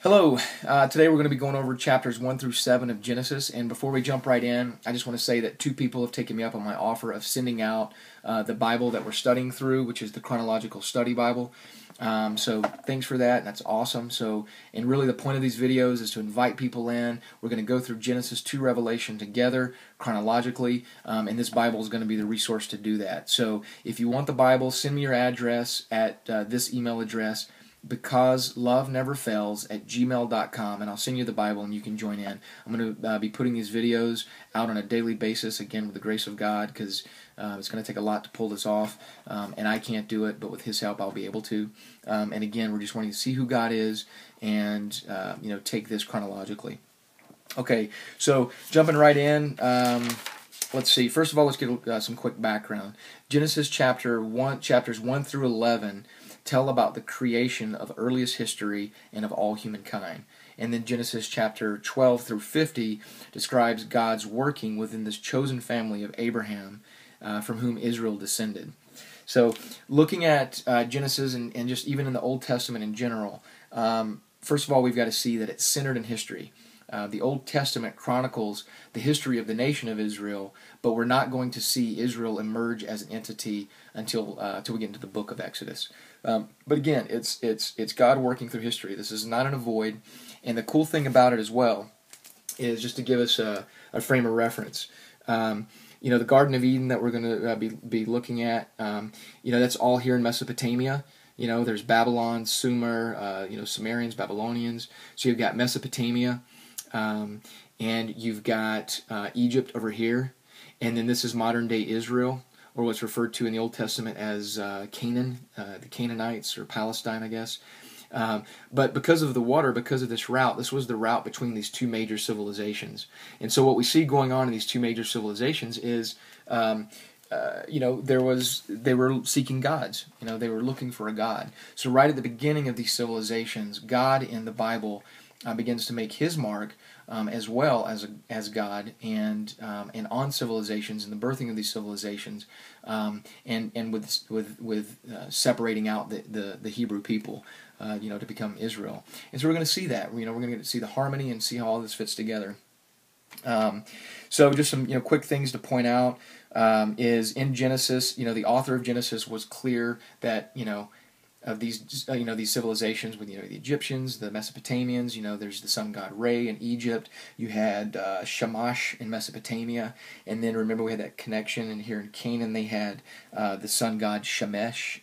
Hello. Today we're going to be going over chapters 1 through 7 of Genesis. And before we jump right in, I just want to say that two people have taken me up on my offer of sending out the Bible that we're studying through, which is the Chronological Study Bible. So thanks for that. That's awesome. And really the point of these videos is to invite people in. We're going to go through Genesis to Revelation together chronologically, and this Bible is going to be the resource to do that. So if you want the Bible, send me your address at this email address, becauseloveneverfails@gmail.com, and I'll send you the Bible and you can join in. I'm going to be putting these videos out on a daily basis, again with the grace of God, because it's going to take a lot to pull this off, and I can't do it, but with His help I'll be able to. And again, we're just wanting to see who God is and take this chronologically. Okay, so jumping right in, let's see. First of all, let's get some quick background. Genesis chapters 1 through 11 tell about the creation of earliest history and of all humankind. And then Genesis chapter 12 through 50 describes God's working within this chosen family of Abraham, from whom Israel descended. So looking at Genesis and just even in the Old Testament in general, first of all, we've got to see that it's centered in history. The Old Testament chronicles the history of the nation of Israel, but we're not going to see Israel emerge as an entity until we get into the book of Exodus. But again, it's God working through history. This is not an avoid, and the cool thing about it as well is, just to give us a frame of reference, the Garden of Eden that we're going to be looking at, that's all here in Mesopotamia. There's Babylon, Sumer, Sumerians, Babylonians. So you've got Mesopotamia, and you've got Egypt over here, and then this is modern day Israel, or what's referred to in the Old Testament as Canaan, the Canaanites, or Palestine, I guess. But because of the water, because of this route, this was the route between these two major civilizations. And so what we see going on in these two major civilizations is, they were seeking gods. They were looking for a god. So right at the beginning of these civilizations, God in the Bible begins to make His mark, as well as God, and on civilizations and the birthing of these civilizations, and with separating out the Hebrew people, to become Israel. And so we're going to see that. We're going to see the harmony and see how all this fits together. So just some quick things to point out is in Genesis, the author of Genesis was clear that of these these civilizations with the Egyptians, the Mesopotamians. There's the sun god Re in Egypt. You had Shamash in Mesopotamia, and then remember we had that connection. And here in Canaan they had the sun god Shemesh,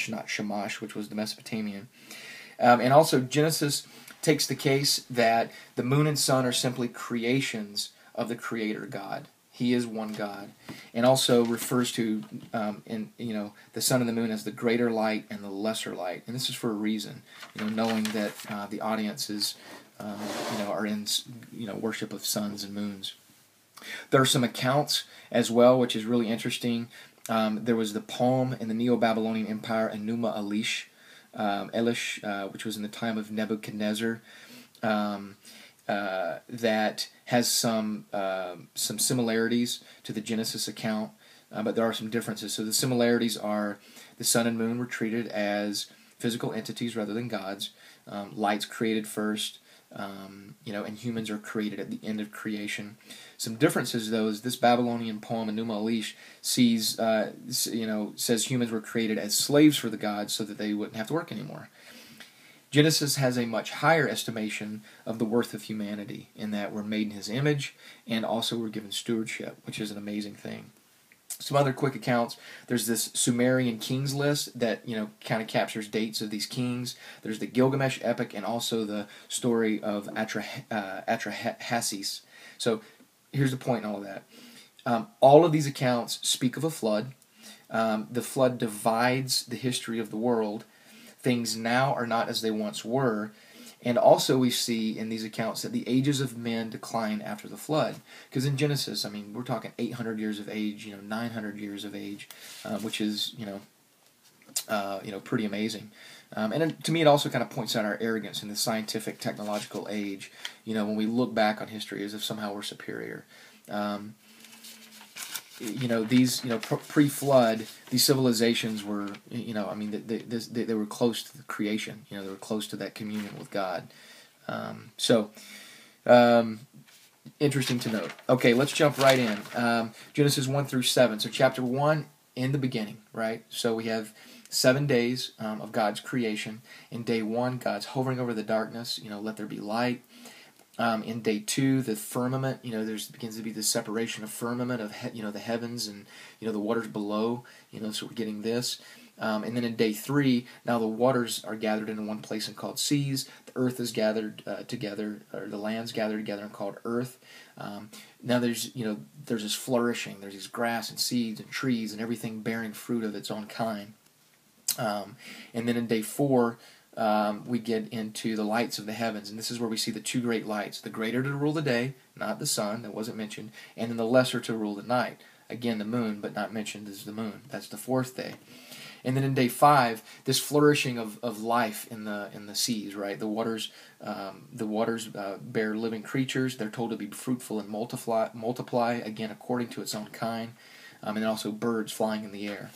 not Shamash, which was the Mesopotamian. And also Genesis takes the case that the moon and sun are simply creations of the Creator God. He is one God, and also refers to the sun and the moon as the greater light and the lesser light, and this is for a reason. Knowing that the audiences are in worship of suns and moons. There are some accounts as well, which is really interesting. There was the poem in the Neo-Babylonian Empire, Enuma Elish, which was in the time of Nebuchadnezzar. That has some similarities to the Genesis account, but there are some differences. So the similarities are the sun and moon were treated as physical entities rather than gods. Light's created first, and humans are created at the end of creation. Some differences, though, is this Babylonian poem, Enuma Elish, says humans were created as slaves for the gods so that they wouldn't have to work anymore. Genesis has a much higher estimation of the worth of humanity, in that we're made in His image, and also we're given stewardship, which is an amazing thing. Some other quick accounts. There's this Sumerian kings list that kind of captures dates of these kings. There's the Gilgamesh epic, and also the story of Atrahasis. So here's the point in all of that. All of these accounts speak of a flood. The flood divides the history of the world. Things now are not as they once were. And also we see in these accounts that the ages of men decline after the flood. Because in Genesis, we're talking 800 years of age, 900 years of age, which is, pretty amazing. And to me it also kind of points out our arrogance in the scientific, technological age, when we look back on history as if somehow we're superior. These, pre-flood, these civilizations were, they were close to the creation. They were close to that communion with God. So, um, interesting to note. Okay, let's jump right in. Genesis 1 through 7. So chapter 1, in the beginning, right? So we have 7 days of God's creation. In day 1, God's hovering over the darkness, let there be light. In day 2, the firmament, there begins to be the separation of firmament of the heavens and the waters below. So we're getting this. And then in day 3, now the waters are gathered in one place and called seas. The earth is gathered together, or the land's gathered together and called earth. Now there's this flourishing. There's these grass and seeds and trees and everything bearing fruit of its own kind. And then in day 4, we get into the lights of the heavens, and this is where we see the two great lights: the greater to rule the day, not the sun, that wasn't mentioned, and then the lesser to rule the night. Again, the moon, but not mentioned, is the moon. That's the 4th day. And then in day 5, this flourishing of life in the seas, right? The waters bear living creatures. They're told to be fruitful and multiply again according to its own kind, and then also birds flying in the air.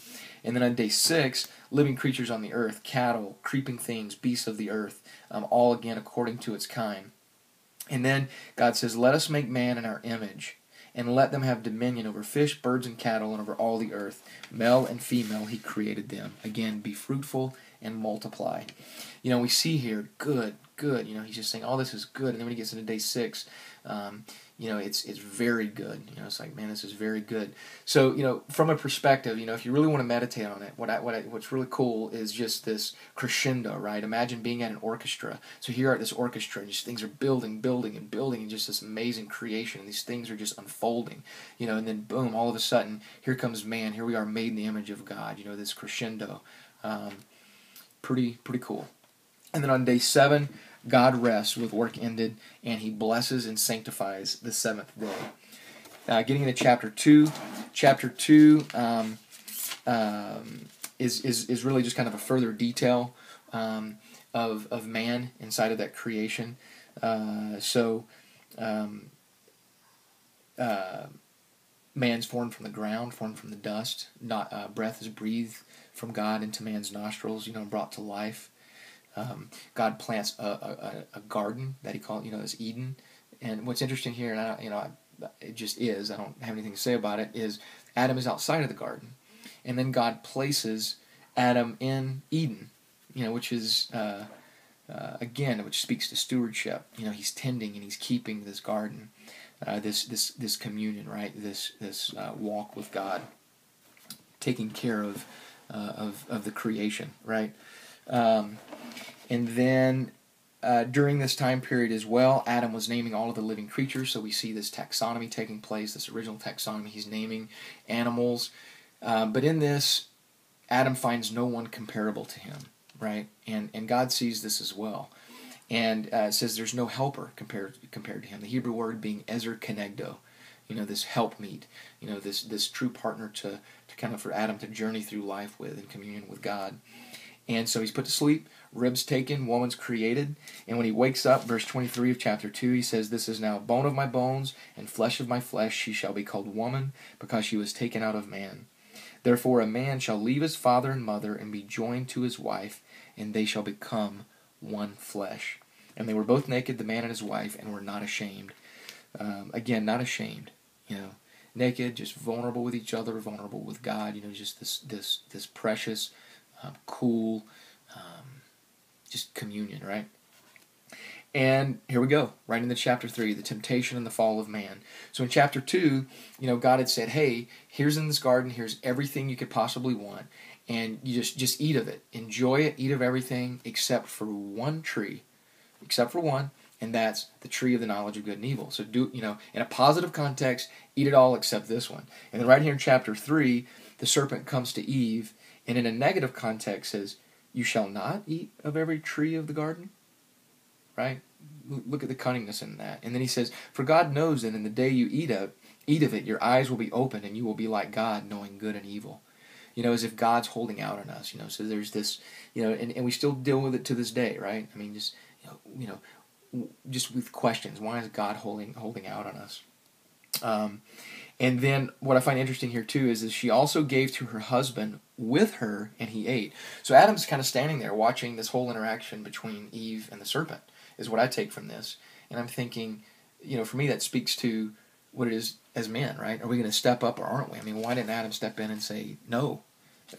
And then on day 6, living creatures on the earth, cattle, creeping things, beasts of the earth, all again according to its kind. And then God says, "Let us make man in our image, and let them have dominion over fish, birds, and cattle, and over all the earth. Male and female he created them." Again, be fruitful and multiply. We see here, good. He's just saying all this is good. And then when he gets into day 6, it's very good. It's like, man, this is very good. So, from a perspective, if you really want to meditate on it, what's really cool is just this crescendo, right? Imagine being at an orchestra. So here at this orchestra, and just things are building, and just this amazing creation. And these things are just unfolding, and then boom, all of a sudden, here comes man. Here we are, made in the image of God. This crescendo. Pretty cool. And then on day 7, God rests with work ended, and he blesses and sanctifies the 7th day. Getting into chapter 2. Chapter 2 is really just kind of a further detail of man inside of that creation. Man's formed from the ground, formed from the dust. Breath is breathed from God into man's nostrils, brought to life. God plants a garden that he called, as Eden. And what's interesting here, and it just is, I don't have anything to say about it, is Adam is outside of the garden. And then God places Adam in Eden, which is, again, which speaks to stewardship. He's tending and he's keeping this garden, this communion, right? This walk with God, taking care of the creation, right? And then during this time period as well, Adam was naming all of the living creatures. So we see this taxonomy taking place, this original taxonomy. He's naming animals. But in this, Adam finds no one comparable to him, right? And God sees this as well. And it says there's no helper compared to him. The Hebrew word being ezer kenegdo, this helpmeet, this true partner to kind of for Adam to journey through life with in communion with God. And so he's put to sleep, ribs taken, woman's created. And when he wakes up, verse 23 of chapter 2, he says, "This is now bone of my bones and flesh of my flesh. She shall be called woman, because she was taken out of man. Therefore a man shall leave his father and mother and be joined to his wife, and they shall become one flesh. And they were both naked, the man and his wife, and were not ashamed." Again, not ashamed. Naked, just vulnerable with each other, vulnerable with God. Just this precious, cool, just communion, right? And here we go, right into chapter 3, the temptation and the fall of man. So in chapter 2, God had said, hey, here's in this garden, here's everything you could possibly want, and you just eat of it. Enjoy it, eat of everything except for one tree, and that's the tree of the knowledge of good and evil. So in a positive context, eat it all except this one. And then right here in chapter 3, the serpent comes to Eve, and in a negative context says, "You shall not eat of every tree of the garden." Right? Look at the cunningness in that. And then he says, "For God knows that in the day you eat of it, your eyes will be opened, and you will be like God, knowing good and evil." As if God's holding out on us. So there's this, and we still deal with it to this day, right? I mean, just with questions. Why is God holding out on us? And then what I find interesting here too is that she also gave to her husband with her, and he ate. So Adam's kind of standing there watching this whole interaction between Eve and the serpent. is what I take from this. And I'm thinking, for me that speaks to what it is as men, right? Are we going to step up or aren't we? I mean, why didn't Adam step in and say no?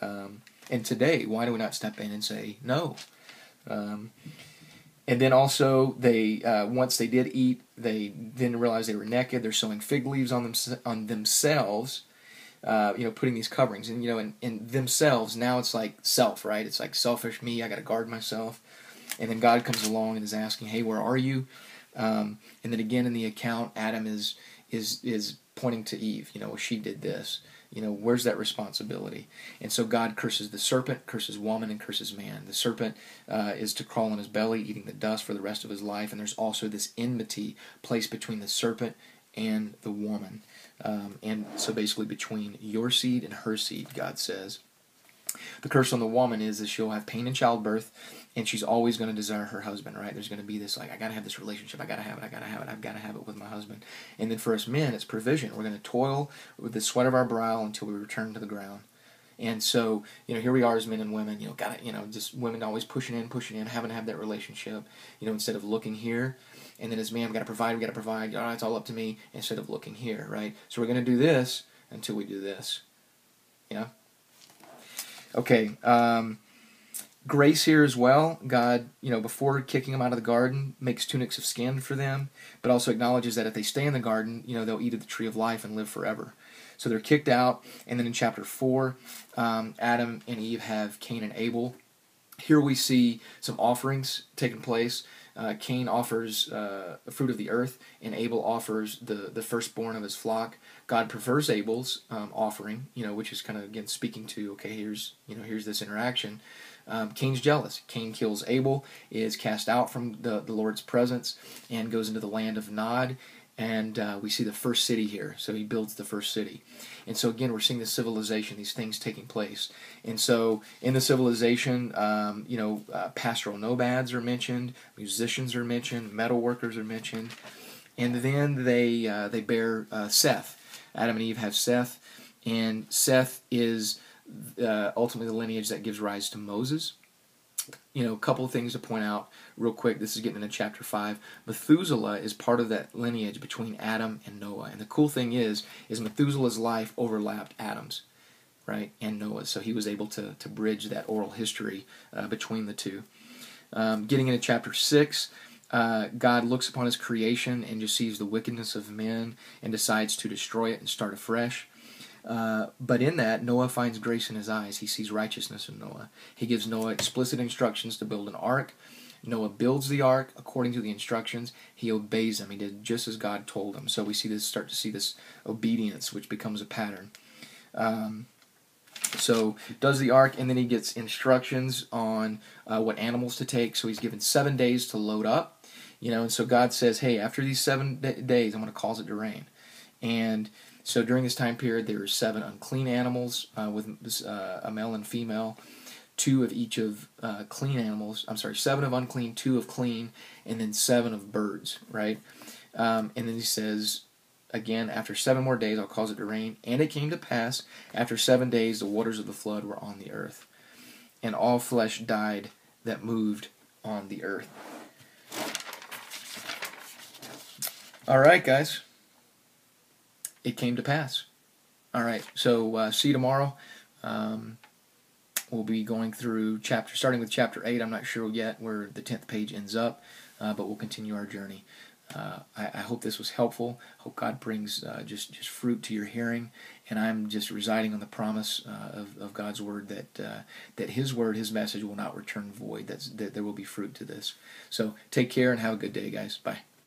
And today, why do we not step in and say no? And then also, they once they did eat, they didn't realize they were naked. They're sewing fig leaves on themselves, putting these coverings. And, in themselves, now it's like self, right? It's like selfish me, I got to guard myself. And then God comes along and is asking, hey, where are you? And then again in the account, Adam is pointing to Eve. She did this. Where's that responsibility? And so God curses the serpent, curses woman, and curses man. The serpent is to crawl on his belly, eating the dust for the rest of his life. And there's also this enmity placed between the serpent and the woman. And so basically between your seed and her seed, God says. The curse on the woman is that she'll have pain in childbirth, and she's always going to desire her husband, right? There's going to be this, like, I got to have this relationship. I got to have it. I've got to have it with my husband. And then for us men, it's provision. We're going to toil with the sweat of our brow until we return to the ground. And so, here we are as men and women, just women always pushing in, having to have that relationship, instead of looking here. And then as men, we got to provide. Oh, it's all up to me, instead of looking here, right? So we're going to do this until we do this. Yeah? Okay, grace here as well. God, before kicking them out of the garden, makes tunics of skin for them, but also acknowledges that if they stay in the garden, they'll eat of the tree of life and live forever. So they're kicked out, and then in chapter 4, Adam and Eve have Cain and Abel. Here we see some offerings taking place. Cain offers the fruit of the earth, and Abel offers the firstborn of his flock. God prefers Abel's offering, which is kind of, again, speaking to, okay, here's this interaction. Cain's jealous. Cain kills Abel, is cast out from the Lord's presence, and goes into the land of Nod. And we see the first city here. So he builds the first city. And so again, we're seeing the civilization, these things taking place. And so in the civilization, pastoral nomads are mentioned, musicians are mentioned, metal workers are mentioned. And then they bear Seth. Adam and Eve have Seth. And Seth is ultimately the lineage that gives rise to Moses. A couple of things to point out real quick. This is getting into chapter 5. Methuselah is part of that lineage between Adam and Noah. And the cool thing is Methuselah's life overlapped Adam's, right, and Noah's. So he was able to bridge that oral history between the two. Getting into chapter 6, God looks upon his creation and just sees the wickedness of men and decides to destroy it and start afresh. But in that, Noah finds grace in his eyes. He sees righteousness in Noah. He gives Noah explicit instructions to build an ark. Noah builds the ark according to the instructions. He obeys them. He did just as God told him. So we start to see this obedience, which becomes a pattern. So does the ark, and then he gets instructions on what animals to take. So he's given 7 days to load up. And so God says, hey, after these 7 days, I'm going to cause it to rain. And so during this time period, there were 7 unclean animals with a male and female, 2 of each of clean animals. 7 of unclean, 2 of clean, and then 7 of birds, right? And then he says, again, after 7 more days, I'll cause it to rain. And it came to pass, after 7 days, the waters of the flood were on the earth. And all flesh died that moved on the earth. All right, guys. It came to pass. All right, so see you tomorrow. We'll be going through starting with chapter 8. I'm not sure yet where the 10th page ends up, but we'll continue our journey. I hope this was helpful. Hope God brings just fruit to your hearing, and I'm just residing on the promise of God's word that His word, His message will not return void. That there will be fruit to this. So take care and have a good day, guys. Bye.